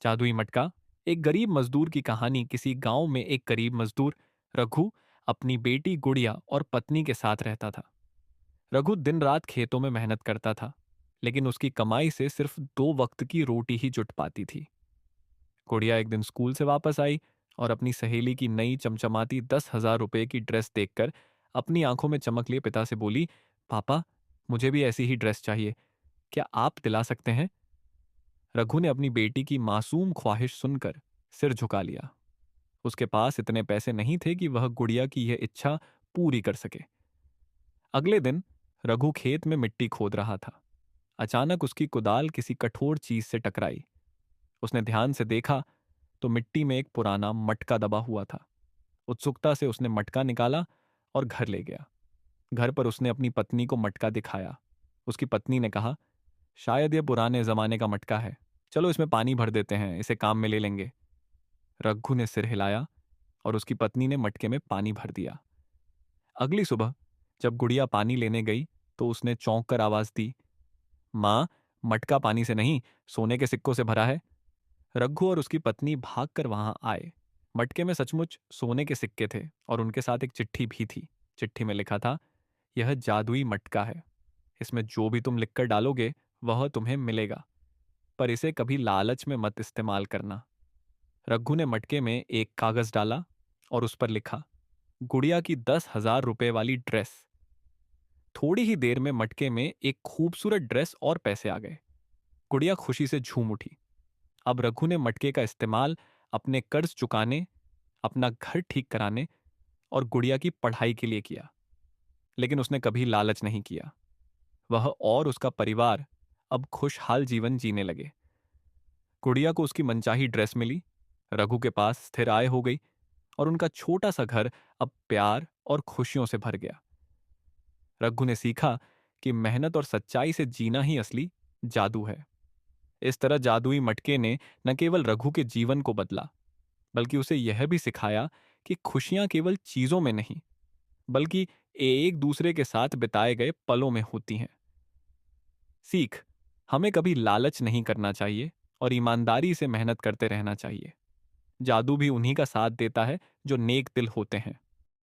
जादुई मटका। एक गरीब मजदूर की कहानी। किसी गांव में एक गरीब मजदूर रघु अपनी बेटी गुड़िया और पत्नी के साथ रहता था। रघु दिन रात खेतों में मेहनत करता था, लेकिन उसकी कमाई से सिर्फ 2 वक्त की रोटी ही जुट पाती थी। गुड़िया एक दिन स्कूल से वापस आई और अपनी सहेली की नई चमचमाती 10,000 रुपए की ड्रेस देखकर अपनी आंखों में चमक लिए पिता से बोली, पापा, मुझे भी ऐसी ही ड्रेस चाहिए, क्या आप दिला सकते हैं? रघु ने अपनी बेटी की मासूम ख्वाहिश सुनकर सिर झुका लिया। उसके पास इतने पैसे नहीं थे कि वह गुड़िया की यह इच्छा पूरी कर सके। अगले दिन रघु खेत में मिट्टी खोद रहा था। अचानक उसकी कुदाल किसी कठोर चीज से टकराई। उसने ध्यान से देखा तो मिट्टी में एक पुराना मटका दबा हुआ था। उत्सुकता से उसने मटका निकाला और घर ले गया। घर पर उसने अपनी पत्नी को मटका दिखाया। उसकी पत्नी ने कहा, शायद यह पुराने जमाने का मटका है, चलो इसमें पानी भर देते हैं, इसे काम में ले लेंगे। रघु ने सिर हिलाया और उसकी पत्नी ने मटके में पानी भर दिया। अगली सुबह जब गुड़िया पानी लेने गई तो उसने चौंक कर आवाज दी, माँ, मटका पानी से नहीं, सोने के सिक्कों से भरा है। रघु और उसकी पत्नी भागकर वहां आए। मटके में सचमुच सोने के सिक्के थे और उनके साथ एक चिट्ठी भी थी। चिट्ठी में लिखा था, यह जादुई मटका है, इसमें जो भी तुम लिखकर डालोगे वह तुम्हें मिलेगा, पर इसे कभी लालच में मत इस्तेमाल करना। रघु ने मटके में एक कागज डाला और उस पर लिखा, गुड़िया की 10,000 रुपए वाली ड्रेस। थोड़ी ही देर में मटके में एक खूबसूरत ड्रेस और पैसे आ गए। गुड़िया खुशी से झूम उठी। अब रघु ने मटके का इस्तेमाल अपने कर्ज चुकाने, अपना घर ठीक कराने और गुड़िया की पढ़ाई के लिए किया, लेकिन उसने कभी लालच नहीं किया। वह और उसका परिवार अब खुशहाल जीवन जीने लगे। गुड़िया को उसकी मनचाही ड्रेस मिली, रघु के पास स्थिर आय हो गई और उनका छोटा सा घर अब प्यार और खुशियों से भर गया। रघु ने सीखा कि मेहनत और सच्चाई से जीना ही असली जादू है। इस तरह जादुई मटके ने न केवल रघु के जीवन को बदला, बल्कि उसे यह भी सिखाया कि खुशियां केवल चीजों में नहीं, बल्कि एक दूसरे के साथ बिताए गए पलों में होती हैं। सीख, हमें कभी लालच नहीं करना चाहिए और ईमानदारी से मेहनत करते रहना चाहिए। जादू भी उन्हीं का साथ देता है जो नेक दिल होते हैं।